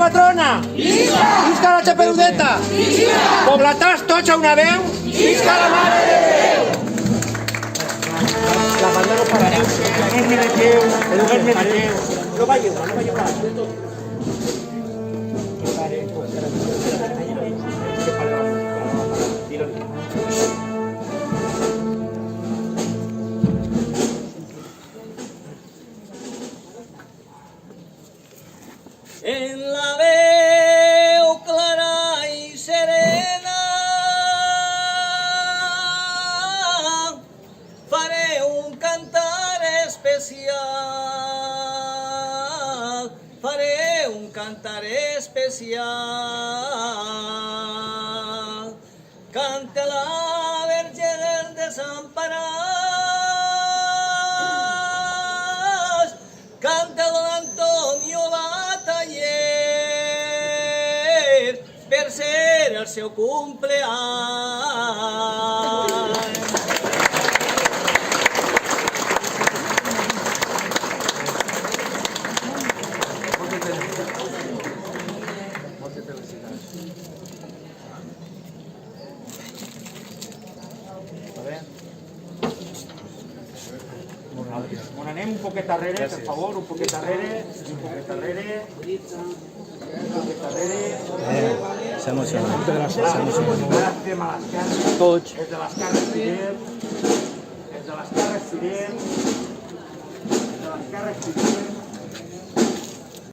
patrona! Visca! Visca la Xapeludeta! Visca! Pobletans tots a una veu! Visca la Mare de Déu! La banda no parareu. El més mereixeu, el més mereixeu. No veieu, no veieu parar. En la veu clara i serena faré un cantar especial, faré un cantar especial. Canta la Verge del Desamparats, canta don Antonio Bataller, per ser el seu cumpleany. Anem un poquet darrere, per favor, un poquet darrere, un poquet darrere, un poquet darrere. S'emociona. Gràcies a les cares, Tots. els de les cares Fidel, els de les cares Fidel, els de les cares Fidel.